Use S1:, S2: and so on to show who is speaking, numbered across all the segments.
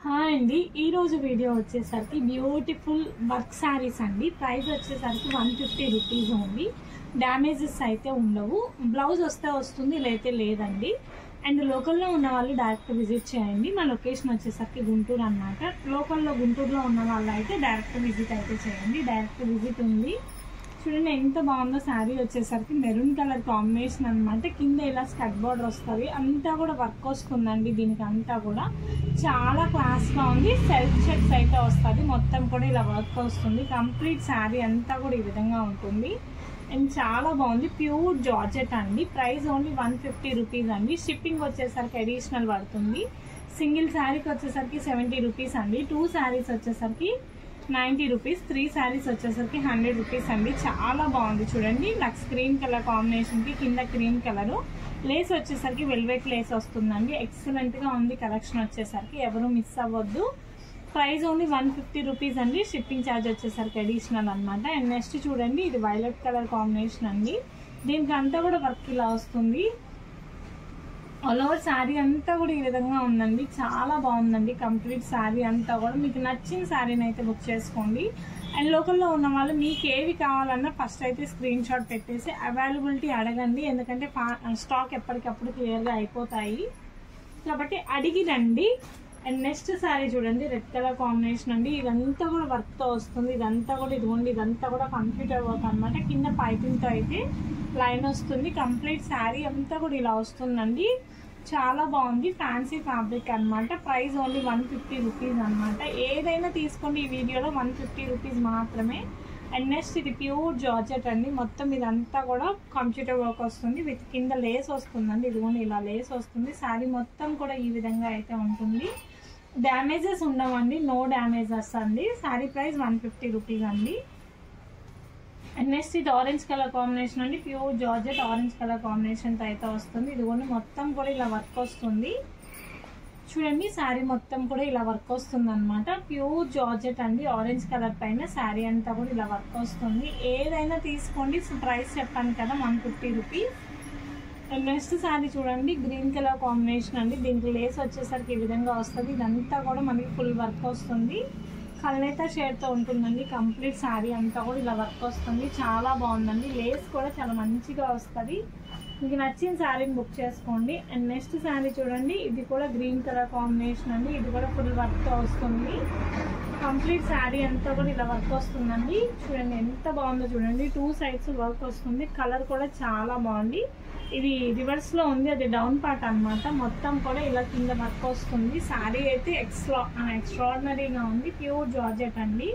S1: Hi అండి, ఈరోజు video వచ్చేసరికి బ్యూటిఫుల్ వర్క్ శారీస్ అండి. ప్రైస్ వచ్చేసరికి 150 రూపీస్ ఉంది. డ్యామేజెస్ అయితే ఉండవు. బ్లౌజ్ వస్తే వస్తుంది, లేతే లేదండి. అండ్ లోకల్లో ఉన్న వాళ్ళు డైరెక్ట్ విజిట్ చేయండి. మా లొకేషన్ వచ్చేసరికి గుంటూరు అన్నమాట. లోకల్లో గుంటూరులో ఉన్న వాళ్ళు అయితే డైరెక్ట్ విజిట్ అయితే చేయండి. డైరెక్ట్ విజిట్ ఉంది. చూడండి ఎంత బాగుందో. శారీ వచ్చేసరికి మెరూన్ కలర్ కాంబినేషన్ అనమాట. కింద ఇలా స్కట్ బార్డర్ వస్తుంది. అంతా కూడా వర్క్ వస్తుందండి. దీనికి అంతా కూడా చాలా క్లాస్గా ఉంది. సెల్ఫ్ చెక్స్ అయితే వస్తుంది. మొత్తం కూడా ఇలా వర్క్ వస్తుంది. కంప్లీట్ శారీ అంతా కూడా ఈ విధంగా ఉంటుంది. అండ్ చాలా బాగుంది. ప్యూర్ జార్జెట్ అండి. ప్రైస్ ఓన్లీ 150 రూపీస్ అండి. షిప్పింగ్ వచ్చేసరికి అడిషనల్ పడుతుంది. సింగిల్ శారీకి వచ్చేసరికి 70 రూపీస్ అండి. 2 శారీస్ వచ్చేసరికి 90 రూపీస్. 3 శారీస్ వచ్చేసరికి 100 రూపీస్ అండి. చాలా బాగుంది చూడండి. లక్స్ క్రీమ్ కలర్ కాంబినేషన్ కి కింద క్రీమ్ కలర్ లేస్ వచ్చేసరికి వెల్వెట్ లేస్ వస్తుందండి. ఎక్సలెంట్ గా ఉంది కలెక్షన్ వచ్చేసరికి. ఎవరు మిస్ అవ్వద్దు. ప్రైస్ ఓన్లీ 150 రూపీస్ అండి. షిప్పింగ్ ఛార్జ్ వచ్చేసరికి అడిషనల్ అనమాట. అండ్ నెక్స్ట్ చూడండి, ఇది వైలెట్ కలర్ కాంబినేషన్ అండి. దీనికి అంతా కూడా వర్క్ ఇలా వస్తుంది. ఆల్ ఓవర్ శారీ అంతా కూడా ఈ విధంగా ఉందండి. చాలా బాగుందండి. కంప్లీట్ శారీ అంతా కూడా మీకు నచ్చిన శారీని అయితే బుక్ చేసుకోండి. అండ్ లోకల్లో ఉన్న వాళ్ళు మీకు ఏవి కావాలన్నా ఫస్ట్ అయితే స్క్రీన్ షాట్ పెట్టేసి అవైలబిలిటీ అడగండి. ఎందుకంటే స్టాక్ ఎప్పటికప్పుడు క్లియర్గా అయిపోతాయి కాబట్టి అడిగి రండి. అండ్ నెక్స్ట్ శారీ చూడండి, రెడ్ కలర్ కాంబినేషన్ అండి. ఇదంతా కూడా వర్క్తో వస్తుంది. ఇదంతా కూడా ఇదిగోండి, ఇదంతా కూడా కంప్యూటర్ వర్క్ అనమాట. కింద పైపింగ్తో అయితే లైన్ వస్తుంది. కంప్లీట్ శారీ అంతా కూడా ఇలా వస్తుందండి. చాలా బాగుంది. ఫ్యాన్సీ ఫ్యాబ్రిక్ అనమాట. ప్రైస్ ఓన్లీ 150 రూపీస్ అనమాట. ఏదైనా తీసుకోండి. ఈ వీడియోలో 150 రూపీస్ మాత్రమే. అండ్ నెక్స్ట్ ఇది ప్యూర్ జార్జెట్ అండి. మొత్తం ఇదంతా కూడా కంప్యూటర్ వర్క్ వస్తుంది. విత్ కింద లేస్ వస్తుందండి. ఇదిగోండి ఇలా లేస్ వస్తుంది. శారీ మొత్తం కూడా ఈ విధంగా అయితే ఉంటుంది. డ్యామేజెస్ ఉండవండి. నో డ్యామేజెస్ అండి. శారీ ప్రైస్ 150 రూపీస్ అండి. అండ్ నెక్స్ట్ ఇది ఆరెంజ్ కలర్ కాంబినేషన్ అండి. ప్యూర్ జార్జెట్ ఆరెంజ్ కలర్ కాంబినేషన్తో అయితే వస్తుంది. ఇదిగోండి మొత్తం కూడా ఇలా వర్క్ వస్తుంది. చూడండి శారీ మొత్తం కూడా ఇలా వర్క్ వస్తుంది అనమాట. ప్యూర్ జార్జెట్ అండి. ఆరెంజ్ కలర్ పైన శారీ అంతా కూడా ఇలా వర్క్ వస్తుంది. ఏదైనా తీసుకోండి. ప్రైస్ చెప్పాను కదా 150 రూపీస్. అండ్ నెక్స్ట్ శారీ చూడండి, గ్రీన్ కలర్ కాంబినేషన్ అండి. దీనికి లేస్ వచ్చేసరికి ఈ విధంగా వస్తుంది. ఇదంతా కూడా మనకి ఫుల్ వర్క్ వస్తుంది. కల్నేత షేడ్తో ఉంటుందండి. కంప్లీట్ శారీ అంతా కూడా ఇలా వర్క్ వస్తుంది. చాలా బాగుందండి. లేస్ కూడా చాలా మంచిగా వస్తుంది. మీకు నచ్చిన శారీని బుక్ చేసుకోండి. అండ్ నెక్స్ట్ శారీ చూడండి, ఇది కూడా గ్రీన్ కలర్ కాంబినేషన్ అండి. ఇది కూడా ఫుల్ వర్క్తో వస్తుంది. కంప్లీట్ శారీ అంతా కూడా ఇలా వర్క్ వస్తుందండి. చూడండి ఎంత బాగుందో చూడండి. 2 సైడ్స్ వర్క్ వస్తుంది. కలర్ కూడా చాలా బాగుంది. ఇది రివర్స్ లో ఉంది, అది డౌన్ పార్ట్ అనమాట. మొత్తం కూడా ఇలా కింద వర్క్ వస్తుంది. శారీ అయితే ఎక్స్ట్రాడినరీగా ఉంది. ప్యూర్ జార్జెట్ అండి.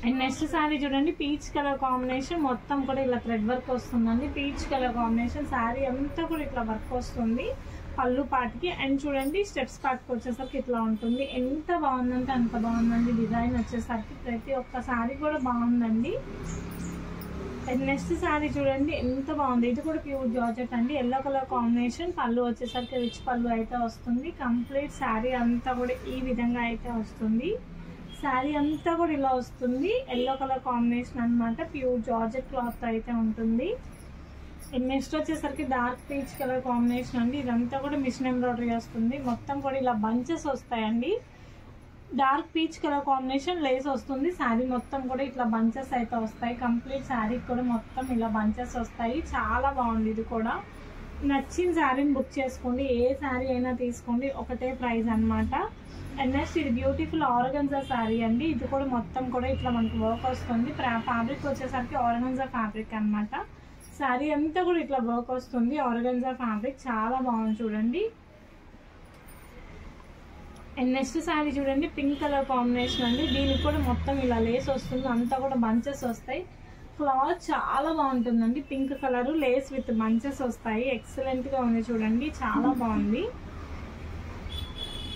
S1: అండ్ నెక్స్ట్ శారీ చూడండి, పీచ్ కలర్ కాంబినేషన్. మొత్తం కూడా ఇలా థ్రెడ్ వర్క్ వస్తుందండి. Peach colour combination. శారీ అంతా కూడా ఇట్లా వర్క్ వస్తుంది పళ్ళు పాటికి. అండ్ చూడండి స్టెప్స్ పాటికి వచ్చేసరికి ఇట్లా ఉంటుంది. ఎంత బాగుందంటే అంత బాగుందండి. డిజైన్ వచ్చేసరికి ప్రతి ఒక్క శారీ కూడా బాగుందండి. అండ్ నెక్స్ట్ శారీ చూడండి ఎంత బాగుంది. ఇది కూడా ప్యూర్ జార్జెట్ అండి. Yellow colour combination. పళ్ళు వచ్చేసరికి రిచ్ పళ్ళు అయితే వస్తుంది. కంప్లీట్ శారీ అంతా కూడా ఈ విధంగా అయితే వస్తుంది. శారీ అంతా కూడా ఇలా వస్తుంది. ఎల్లో కలర్ కాంబినేషన్ అనమాట. ప్యూర్ జార్జెట్ క్లాత్ అయితే ఉంటుంది. నెక్స్ట్ వచ్చేసరికి డార్క్ పీచ్ కలర్ కాంబినేషన్ అండి. ఇదంతా కూడా మిషన్ ఎంబ్రాయిడరీ వస్తుంది. మొత్తం కూడా ఇలా బంచెస్ వస్తాయండి. Dark peach colour combination lace వస్తుంది. శారీ మొత్తం కూడా ఇట్లా బంచెస్ అయితే వస్తాయి. కంప్లీట్ శారీ కూడా మొత్తం ఇలా బంచెస్ వస్తాయి. చాలా బాగుంది. ఇది కూడా నచ్చిన శారీని బుక్ చేసుకోండి. ఏ శారీ అయినా తీసుకోండి. ఒకటే ప్రైస్ అనమాట. అండ్ నెక్స్ట్ ఇది బ్యూటిఫుల్ ఆర్గన్జా శారీ అండి. ఇది కూడా మొత్తం కూడా ఇట్లా మనకు వర్క్ వస్తుంది. ఫ్యాబ్రిక్ వచ్చేసరికి ఆర్గన్జా ఫ్యాబ్రిక్ అనమాట. శారీ అంతా కూడా ఇట్లా వర్క్ వస్తుంది. ఆర్గన్జా ఫ్యాబ్రిక్ చాలా బాగుంది చూడండి. అండ్ నెక్స్ట్ శారీ చూడండి, పింక్ కలర్ కాంబినేషన్ అండి. దీనికి కూడా మొత్తం ఇలా లేస్ వస్తుంది. అంతా కూడా బంచెస్ వస్తాయి. క్లాత్ చాలా బాగుంటుందండి. Pink colour Lay's with bunches వస్తాయి. ఎక్సలెంట్ గా ఉంది చూడండి. చాలా బాగుంది.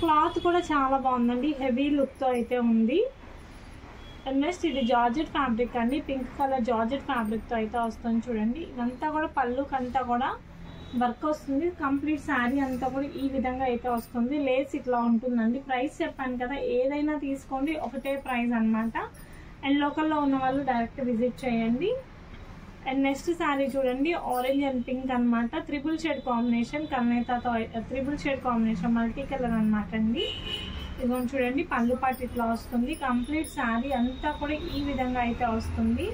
S1: క్లాత్ కూడా చాలా బాగుందండి. హెవీ లుక్ తో అయితే ఉంది. అండ్ నెక్స్ట్ ఇది జార్జెట్ ఫ్యాబ్రిక్ అండి. పింక్ కలర్ జార్జెట్ ఫ్యాబ్రిక్ తో అయితే వస్తుంది చూడండి. ఇదంతా కూడా పళ్ళుకంతా కూడా వర్క్ వస్తుంది. కంప్లీట్ శారీ అంతా కూడా ఈ విధంగా అయితే వస్తుంది. లేస్ ఇట్లా ఉంటుందండి. ప్రైస్ చెప్పాను కదా, ఏదైనా తీసుకోండి. ఒకటే ప్రైస్ అనమాట. అండ్ లోకల్లో ఉన్న వాళ్ళు డైరెక్ట్ విజిట్ చేయండి. అండ్ నెక్స్ట్ శారీ చూడండి ఆరెంజ్ అండ్ పింక్ అనమాట, ట్రిపుల్ షేడ్ కాంబినేషన్, కన్నైతాతో triple shade combination, multi colour అనమాట అండి. ఇదిగోండి చూడండి పళ్ళు పాటు ఇట్లా వస్తుంది. కంప్లీట్ శారీ అంతా కూడా ఈ విధంగా అయితే వస్తుంది.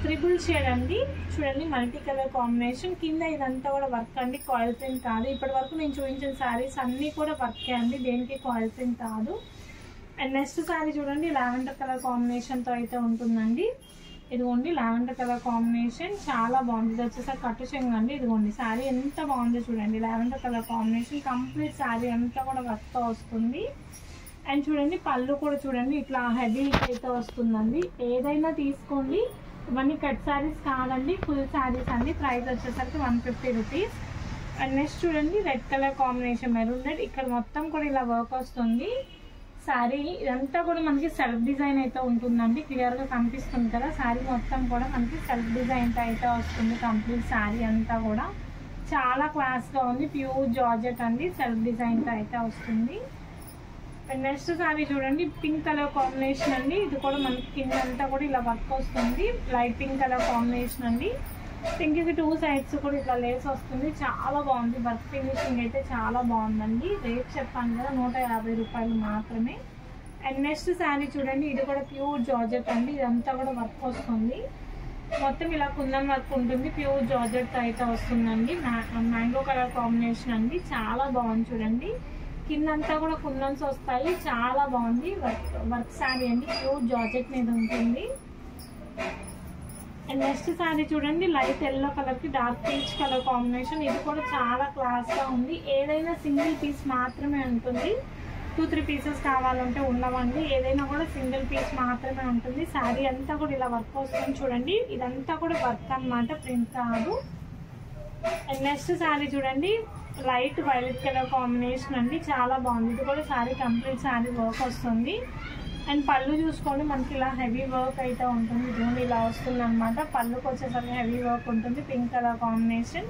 S1: ట్రిపుల్ షేడ్ అండి, చూడండి మల్టీ కలర్ కాంబినేషన్. కింద ఇదంతా కూడా వర్క్ అండి, కాయిల్ ప్రింట్ కాదు. ఇప్పటి వరకు నేను చూపించిన శారీస్ అన్నీ కూడా వర్కే అండి, దేనికి కాయిల్ ప్రింట్ కాదు. అండ్ నెక్స్ట్ శారీ చూడండి లావెండర్ కలర్ కాంబినేషన్తో అయితే ఉంటుందండి. ఇదిగోండి లావెండర్ కలర్ కాంబినేషన్ చాలా బాగుంది. ఇది వచ్చేసరికి కట్టు చెంగు అండి. ఇదిగోండి శారీ ఎంత బాగుందో చూడండి, lavender colour combination. Complete sari అంతా కూడా వర్క్తో వస్తుంది. అండ్ చూడండి పళ్ళు కూడా చూడండి ఇట్లా హెవీ అయితే వస్తుందండి. ఏదైనా తీసుకోండి, ఇవన్నీ కట్ శారీస్ కాదండి, ఫుల్ శారీస్ అండి. ప్రైస్ వచ్చేసరికి 150 రూపీస్. అండ్ నెక్స్ట్ చూడండి red colour combination, maroon red. ఇక్కడ మొత్తం కూడా ఇలా వర్క్ వస్తుంది. శారీ ఇదంతా కూడా మనకి సెల్ఫ్ డిజైన్ అయితే ఉంటుందండి, క్లియర్గా కనిపిస్తుంది కదా. శారీ మొత్తం కూడా మనకి సెల్ఫ్ డిజైన్ అయితే వస్తుంది. కంప్లీట్ శారీ అంతా కూడా చాలా క్లాస్గా ఉంది. ప్యూర్ జార్జెట్ అండి, సెల్ఫ్ డిజైన్తో అయితే వస్తుంది. నెక్స్ట్ శారీ చూడండి పింక్ కలర్ కాంబినేషన్ అండి. ఇది కూడా మనకి కింద అంతా కూడా ఇలా వర్క్ వస్తుంది. లైట్ పింక్ కలర్ కాంబినేషన్ అండి. పింక్కి 2 సైడ్స్ కూడా ఇట్లా లేస్ వస్తుంది. చాలా బాగుంది, వర్క్ ఫినిషింగ్ అయితే చాలా బాగుందండి. రేట్ చెప్పాను కదా 150 రూపాయలు మాత్రమే. అండ్ నెక్స్ట్ శారీ చూడండి, ఇది కూడా ప్యూర్ జార్జెట్ అండి. ఇదంతా కూడా వర్క్ వస్తుంది, మొత్తం ఇలా కుందన్ వర్క్ ఉంటుంది. ప్యూర్ జార్జెట్ అయితే వస్తుందండి. మ్యాంగో కలర్ కాంబినేషన్ అండి, చాలా బాగుంది చూడండి. కిందంతా కూడా కుందన్స్ వస్తాయి, చాలా బాగుంది. వర్క్ శారీ అండి, ప్యూర్ జార్జెట్ మీద ఉంటుంది. అండ్ నెక్స్ట్ శారీ చూడండి లైట్ ఎల్లో కలర్ కి డార్క్ పీచ్ కలర్ కాంబినేషన్. ఇది కూడా చాలా క్లాస్ గా ఉంది. ఏదైనా సింగిల్ పీస్ మాత్రమే ఉంటుంది, 2-3 పీసెస్ కావాలంటే ఉండవండి. ఏదైనా కూడా సింగిల్ పీస్ మాత్రమే ఉంటుంది. శారీ అంతా కూడా ఇలా వర్క్ వస్తుంది చూడండి. ఇదంతా కూడా వర్క్ అన్నమాట, ప్రింట్ కాదు. అండ్ నెక్స్ట్ శారీ చూడండి లైట్ వైలెట్ కలర్ కాంబినేషన్ అండి, చాలా బాగుంది. ఇది కూడా శారీ కంప్లీట్ శారీ వర్క్ వస్తుంది. అండ్ పళ్ళు చూసుకోండి మనకి ఇలా హెవీ వర్క్ అయితే ఉంటుంది. ఇదిగోండి ఇలా వస్తుంది అనమాట. పళ్ళుకి వచ్చేసరికి హెవీ వర్క్ ఉంటుంది. పింక్ కలర్ కాంబినేషన్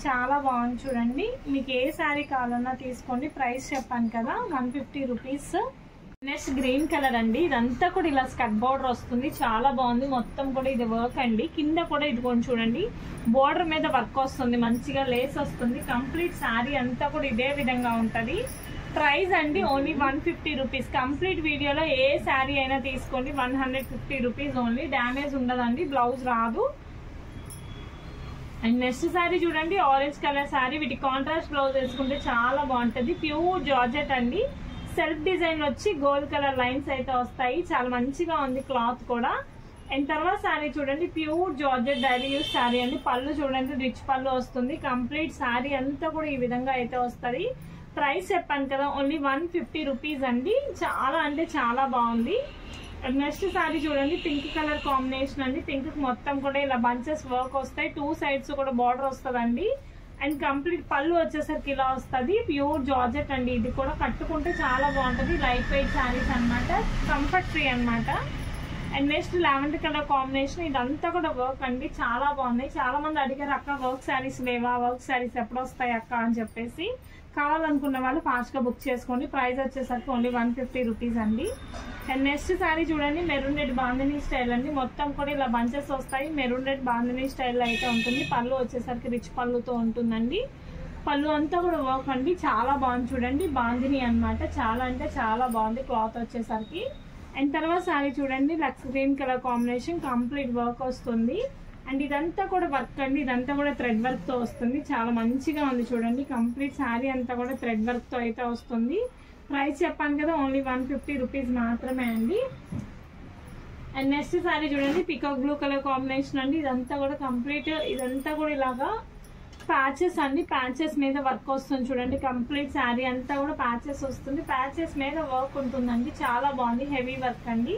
S1: చాలా బాగుంది చూడండి. మీకు ఏ శారీ కావాలన్నా తీసుకోండి. ప్రైస్ చెప్పాను కదా 150 రూపీస్. నెక్స్ట్ గ్రీన్ కలర్ అండి. ఇదంతా కూడా ఇలా స్కర్ట్ బార్డర్ వస్తుంది, చాలా బాగుంది. మొత్తం కూడా ఇది వర్క్ అండి. కింద కూడా ఇదిగోండి చూడండి బార్డర్ మీద వర్క్ వస్తుంది, మంచిగా లేస్ వస్తుంది. కంప్లీట్ శారీ అంతా కూడా ఇదే విధంగా ఉంటది. ప్రైస్ అండి ఓన్లీ 150 రూపీస్. కంప్లీట్ వీడియోలో ఏ శారీ అయినా తీసుకోండి 150 రూపీస్ ఓన్లీ. డ్యామేజ్ ఉండదండి, బ్లౌజ్ రాదు. అండ్ నెక్స్ట్ శారీ చూడండి ఆరెంజ్ కలర్ శారీ. వీటి కాంట్రాస్ట్ బ్లౌజ్ వేసుకుంటే చాలా బాగుంటది. ప్యూర్ జార్జెట్ అండి, సెల్ఫ్ డిజైన్ వచ్చి గోల్డ్ కలర్ లైన్స్ అయితే వస్తాయి. చాలా మంచిగా ఉంది క్లాత్ కూడా. అండ్ తర్వాత శారీ చూడండి pure georgette daily use sari అండి. పళ్ళు చూడండి రిచ్ పళ్ళు వస్తుంది. కంప్లీట్ శారీ అంతా కూడా ఈ విధంగా అయితే వస్తుంది. ప్రైస్ చెప్పాను కదా ఓన్లీ 150 రూపీస్ అండి. చాలా అంటే చాలా బాగుంది. నెక్స్ట్ శారీ చూడండి పింక్ కలర్ కాంబినేషన్ అండి. పింక్ మొత్తం కూడా ఇలా బంచెస్ వర్క్ వస్తాయి. 2 సైడ్స్ కూడా బార్డర్ వస్తుందండి. అండ్ కంప్లీట్ పళ్ళు వచ్చేసరికి ఇలా వస్తుంది. ప్యూర్ జార్జెట్ అండి. ఇది కూడా కట్టుకుంటే చాలా బాగుంటుంది. లైట్ వెయిట్ శారీస్ అనమాట, కంఫర్ట్ ఫ్రీ అనమాట. And next lavender colour combination. ఇదంతా కూడా వర్క్ అండి, చాలా బాగున్నాయి. చాలా మంది అడిగారు అక్క వర్క్ శారీస్ లేవా, వర్క్ శారీస్ ఎప్పుడు వస్తాయి అక్క అని చెప్పేసి. కావాలనుకున్న వాళ్ళు ఫాస్ట్ గా బుక్ చేసుకోండి. ప్రైస్ వచ్చేసరికి ఓన్లీ 150 రూపీస్ అండి. అండ్ నెక్స్ట్ శారీ చూడండి మెరూన్ రెడ్ బాందినీ స్టైల్ అండి. మొత్తం కూడా ఇలా బంచెస్ వస్తాయి. మెరూన్ రెడ్ బాందినీ స్టైల్ అయితే ఉంటుంది. పళ్ళు వచ్చేసరికి రిచ్ పళ్ళుతో ఉంటుందండి. పళ్ళు అంతా కూడా వర్క్ అండి, చాలా బాగుంది చూడండి. బాందినీ అనమాట, చాలా అంటే చాలా బాగుంది క్లాత్ వచ్చేసరికి. అండ్ తర్వాత శారీ చూడండి looks green colour combination, complete work వస్తుంది. అండ్ ఇదంతా కూడా వర్క్ అండి, ఇదంతా కూడా థ్రెడ్ వర్క్ తో వస్తుంది. చాలా మంచిగా ఉంది చూడండి. కంప్లీట్ శారీ అంతా కూడా థ్రెడ్ వర్క్ తో అయితే వస్తుంది. ప్రైస్ చెప్పాను కదా ఓన్లీ 150 రూపీస్ మాత్రమే అండి. అండ్ నెక్స్ట్ శారీ చూడండి పికాక్ బ్లూ కలర్ కాంబినేషన్ అండి. ఇదంతా కూడా కంప్లీట్, ఇదంతా కూడా ఇలాగా ప్యాచెస్ అండి. ప్యాచెస్ మీద వర్క్ వస్తుంది చూడండి. కంప్లీట్ శారీ అంతా కూడా ప్యాచెస్ వస్తుంది. ప్యాచెస్ మీద వర్క్ ఉంటుందండి, చాలా బాగుంది. హెవీ వర్క్ అండి.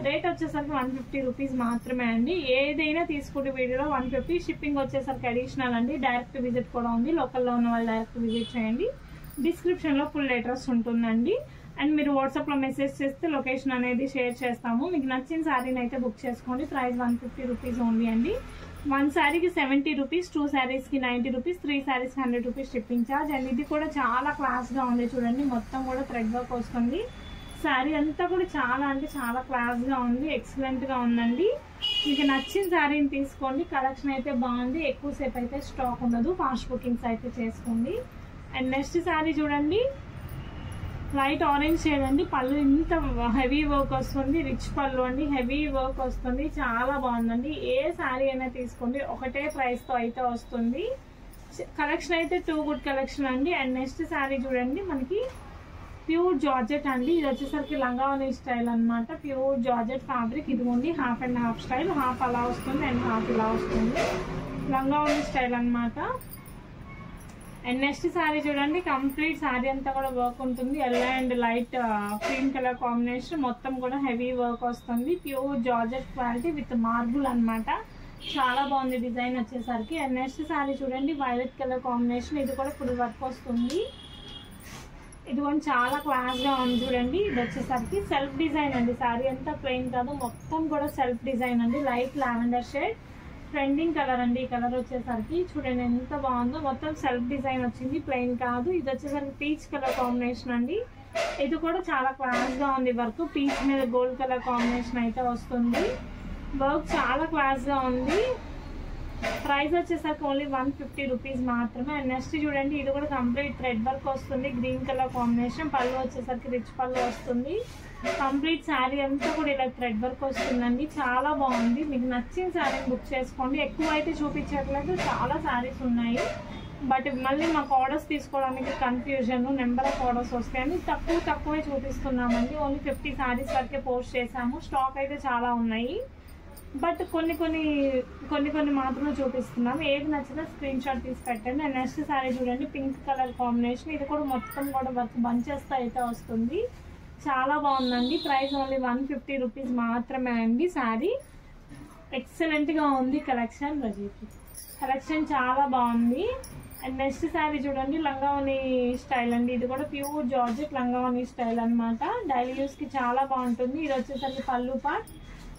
S1: రేట్ వచ్చేసరికి 150 రూపీస్ మాత్రమే అండి. ఏదైనా తీసుకుంటే వీడియోలో 150. షిప్పింగ్ వచ్చేసరికి అడిషనల్ అండి. డైరెక్ట్ విజిట్ కూడా ఉంది. లోకల్లో ఉన్న వాళ్ళు డైరెక్ట్ విజిట్ చేయండి. డిస్క్రిప్షన్ లో ఫుల్ అడ్రస్ ఉంటుందండి. అండ్ మీరు వాట్సాప్ లో మెసేజ్ చేస్తే లొకేషన్ అనేది షేర్ చేస్తాము. మీకు నచ్చిన శారీని అయితే బుక్ చేసుకోండి. ప్రైస్ 150 రూపీస్ ఓన్లీ అండి. 1 శారీకి 70 రూపీస్, 2 శారీస్ కి 90 rupees, 3 saris 100 rupees shipping charge. And ఇది కూడా చాలా క్లాస్ గా ఉంది చూడండి. మొత్తం కూడా థ్రెడ్ వర్క్ వస్తుంది. శారీ అంతా కూడా చాలా అంటే చాలా క్లాస్ గా ఉంది, ఎక్సలెంట్ గా ఉందండి. మీకు నచ్చిన శారీని తీసుకోండి. కలెక్షన్ అయితే బాగుంది, ఎక్కువసేపు అయితే స్టాక్ ఉండదు, ఫాస్ట్ బుకింగ్స్ అయితే చేసుకోండి. అండ్ నెక్స్ట్ శారీ చూడండి, లైట్ ఆరెంజ్ షేడ్ అండి. పళ్ళు ఇంత హెవీ వర్క్ వస్తుంది, రిచ్ పళ్ళు అండి, హెవీ వర్క్ వస్తుంది, చాలా బాగుందండి. ఏ శారీ అయినా తీసుకోండి, ఒకటే ప్రైస్తో అయితే వస్తుంది. కలెక్షన్ అయితే టూ గుడ్ కలెక్షన్ అండి. అండ్ నెక్స్ట్ శారీ చూడండి, మనకి ప్యూర్ జార్జెట్ అండి. ఇది వచ్చేసరికి లంగావని స్టైల్ అనమాట. Pure georgette fabric. ఇదిగోండి half and half style, half అలా వస్తుంది అండ్ హాఫ్ ఇలా వస్తుంది. లంగావని స్టైల్ అనమాట. అండ్ నెక్స్ట్ శారీ చూడండి, కంప్లీట్ శారీ అంతా కూడా వర్క్ ఉంటుంది. Yellow and light cream colour combination, మొత్తం కూడా హెవీ వర్క్ వస్తుంది. Pure georgette quality with marble అనమాట. చాలా బాగుంది డిజైన్ వచ్చేసరికి. అండ్ నెక్స్ట్ శారీ చూడండి, వైలెట్ కలర్ కాంబినేషన్. ఇది కూడా ఫుల్ వర్క్ వస్తుంది. ఇది కూడా చాలా క్లాస్గా ఉంది చూడండి. ఇది వచ్చేసరికి సెల్ఫ్ డిజైన్ అండి. శారీ అంతా ప్లెయిన్ కాదు, మొత్తం కూడా సెల్ఫ్ డిజైన్ అండి. Light lavender shade, trending colour అండి. ఈ కలర్ వచ్చేసరికి చూడండి ఎంత బాగుందో. మొత్తం సెల్ఫ్ డిజైన్ వచ్చింది, ప్లెయిన్ కాదు. ఇది వచ్చేసరికి పీచ్ కలర్ కాంబినేషన్ అండి. ఇది కూడా చాలా క్లాస్గా ఉంది వర్క్. పీచ్ మీద గోల్డ్ కలర్ కాంబినేషన్ అయితే వస్తుంది. వర్క్ చాలా క్లాస్గా ఉంది. ప్రైస్ వచ్చేసరికి ఓన్లీ 150 రూపీస్ మాత్రమే. అండ్ నెక్స్ట్ చూడండి, ఇది కూడా కంప్లీట్ థ్రెడ్ వర్క్ వస్తుంది, గ్రీన్ కలర్ కాంబినేషన్. పళ్ళు వచ్చేసరికి రిచ్ పళ్ళు వస్తుంది. కంప్లీట్ శారీ అంతా కూడా ఇలా థ్రెడ్ వర్క్ వస్తుందండి. చాలా బాగుంది. మీకు నచ్చిన శారీని బుక్ చేసుకోండి. ఎక్కువ అయితే చూపించట్లేదు, చాలా శారీస్ ఉన్నాయి. బట్ మళ్ళీ మాకు ఆర్డర్స్ తీసుకోవడానికి కన్ఫ్యూజన్, నెంబర్ ఆఫ్ ఆర్డర్స్ వస్తాయని తక్కువే చూపిస్తున్నామండి. ఓన్లీ 50 శారీస్ వరకే పోస్ట్ చేసాము. స్టాక్ అయితే చాలా ఉన్నాయి, బట్ కొన్ని మాత్రమే చూపిస్తున్నాము. ఏది నచ్చినా స్క్రీన్ షాట్ తీసి పెట్టండి. అండ్ నెక్స్ట్ శారీ చూడండి, పింక్ కలర్ కాంబినేషన్. ఇది కూడా మొత్తం కూడా వర్క్ బంచెస్తో అయితే వస్తుంది. చాలా బాగుందండి. ప్రైస్ ఓన్లీ 150 రూపీస్ మాత్రమే అండి. శారీ ఎక్సలెంట్గా ఉంది. కలెక్షన్ చాలా బాగుంది. అండ్ నెక్స్ట్ శారీ చూడండి, లంగావని స్టైల్ అండి. ఇది కూడా ప్యూర్ జార్జెట్ లంగావని స్టైల్ అనమాట. డైలీ యూస్కి చాలా బాగుంటుంది. ఇది వచ్చేసరికి పళ్ళు పార్ట్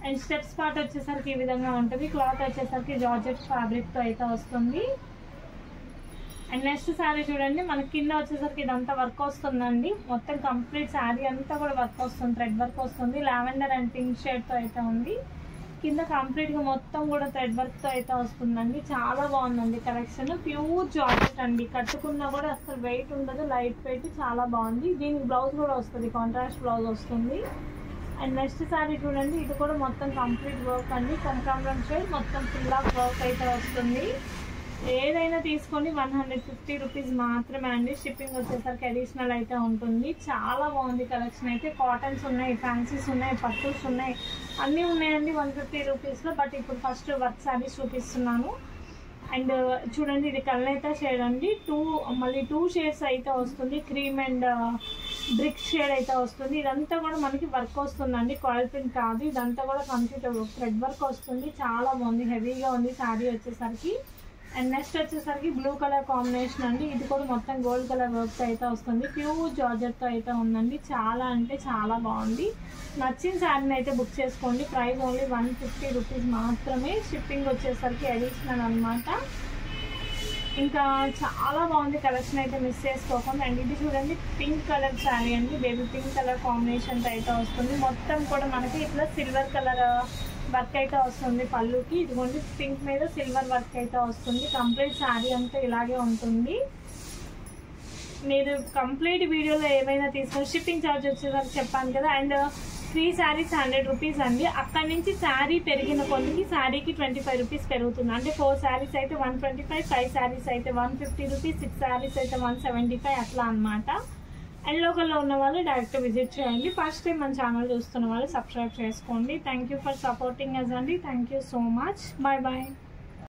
S1: అండ్ స్టెప్స్ పార్ట్ వచ్చేసరికి ఈ విధంగా ఉంటుంది. క్లాత్ వచ్చేసరికి జార్జెట్ ఫ్యాబ్రిక్తో అయితే వస్తుంది. అండ్ నెక్స్ట్ శారీ చూడండి, మనకి కింద వచ్చేసరికి ఇదంతా వర్క్ వస్తుందండి. మొత్తం కంప్లీట్ శారీ అంతా కూడా వర్క్ వస్తుంది, థ్రెడ్ వర్క్ వస్తుంది. లావెండర్ అండ్ పింక్ షేడ్తో అయితే ఉంది. కింద కంప్లీట్గా మొత్తం కూడా థ్రెడ్ వర్క్తో అయితే వస్తుందండి. చాలా బాగుందండి కలెక్షన్. ప్యూర్ జార్జెట్ అండి. కట్టుకున్నా కూడా అసలు వెయిట్ ఉండదు, లైట్ వెయిట్, చాలా బాగుంది. దీనికి బ్లౌజ్ కూడా వస్తుంది, కాంట్రాస్ట్ బ్లౌజ్ వస్తుంది. అండ్ నెక్స్ట్ శారీ చూడండి, ఇది కూడా మొత్తం కంప్లీట్ వర్క్ అండి. కనకాంబరం షేడ్, మొత్తం ఫుల్ ఆఫ్ వర్క్ అయితే వస్తుంది. ఏదైనా తీసుకొని 150 రూపీస్ మాత్రమే అండి. షిప్పింగ్ వచ్చేసరికి అడిషనల్ అయితే ఉంటుంది. చాలా బాగుంది కలెక్షన్ అయితే. కాటన్స్ ఉన్నాయి, ఫ్యాన్సీస్ ఉన్నాయి, పట్టూస్ ఉన్నాయి, అన్నీ ఉన్నాయండి 150 రూపీస్లో. బట్ ఇప్పుడు ఫస్ట్ వర్క్ శారీస్ చూపిస్తున్నాను. అండ్ చూడండి, ఇది కల్నేత షేడ్ అండి. మళ్ళీ టూ షేడ్స్ అయితే వస్తుంది. క్రీమ్ అండ్ బ్రిక్ షేడ్ అయితే వస్తుంది. ఇదంతా కూడా మనకి వర్క్ వస్తుందండి, కాయిల్ ప్రింట్ కాదు. ఇదంతా కూడా కంప్లీట్ థ్రెడ్ వర్క్ వస్తుంది. చాలా బాగుంది, హెవీగా ఉంది శారీ వచ్చేసరికి. అండ్ నెక్స్ట్ వచ్చేసరికి బ్లూ కలర్ కాంబినేషన్ అండి. ఇది కూడా మొత్తం గోల్డ్ కలర్ వర్క్ అయితే వస్తుంది. ప్యూర్ జార్జెట్తో అయితే ఉందండి. చాలా అంటే చాలా బాగుంది. నచ్చిన శారీని అయితే బుక్ చేసుకోండి. ప్రైస్ ఓన్లీ 150 రూపీస్ మాత్రమే. షిప్పింగ్ వచ్చేసరికి అడిషనల్ అనమాట. ఇంకా చాలా బాగుంది కలెక్షన్ అయితే, మిస్ చేసుకోకండి. అండ్ ఇది చూడండి, పింక్ కలర్ శారీ అండి. బేబీ పింక్ కలర్ కాంబినేషన్తో అయితే వస్తుంది. మొత్తం కూడా మనకి ఇట్లా సిల్వర్ కలర్ వర్క్ అయితే వస్తుంది పళ్ళుకి. ఇదిగోండి పింక్ మీద సిల్వర్ వర్క్ అయితే వస్తుంది. కంప్లీట్ శారీ అంతా ఇలాగే ఉంటుంది. మీరు కంప్లీట్ వీడియోలో ఏమైనా తీసుకొని షిప్పింగ్ ఛార్జ్ వచ్చేసరికి చెప్పాను కదా. అండ్ 3 శారీస్ 100 రూపీస్ అండి. అక్కడి నుంచి శారీ పెరిగిన కొద్దికి శారీకి 25 రూపీస్ పెరుగుతుంది. అంటే 4 శారీస్ అయితే 125, 5 శారీస్ అయితే 150 రూపీస్, 6 శారీస్ అయితే 175 అట్లా అనమాట. అండ్ లోకల్లో ఉన్న వాళ్ళు డైరెక్ట్ విజిట్ చేయండి. ఫస్ట్ టైం మన ఛానల్ చూస్తున్న వాళ్ళు సబ్స్క్రైబ్ చేసుకోండి. Thank you for supporting us అండి. Thank you so much. Bye bye.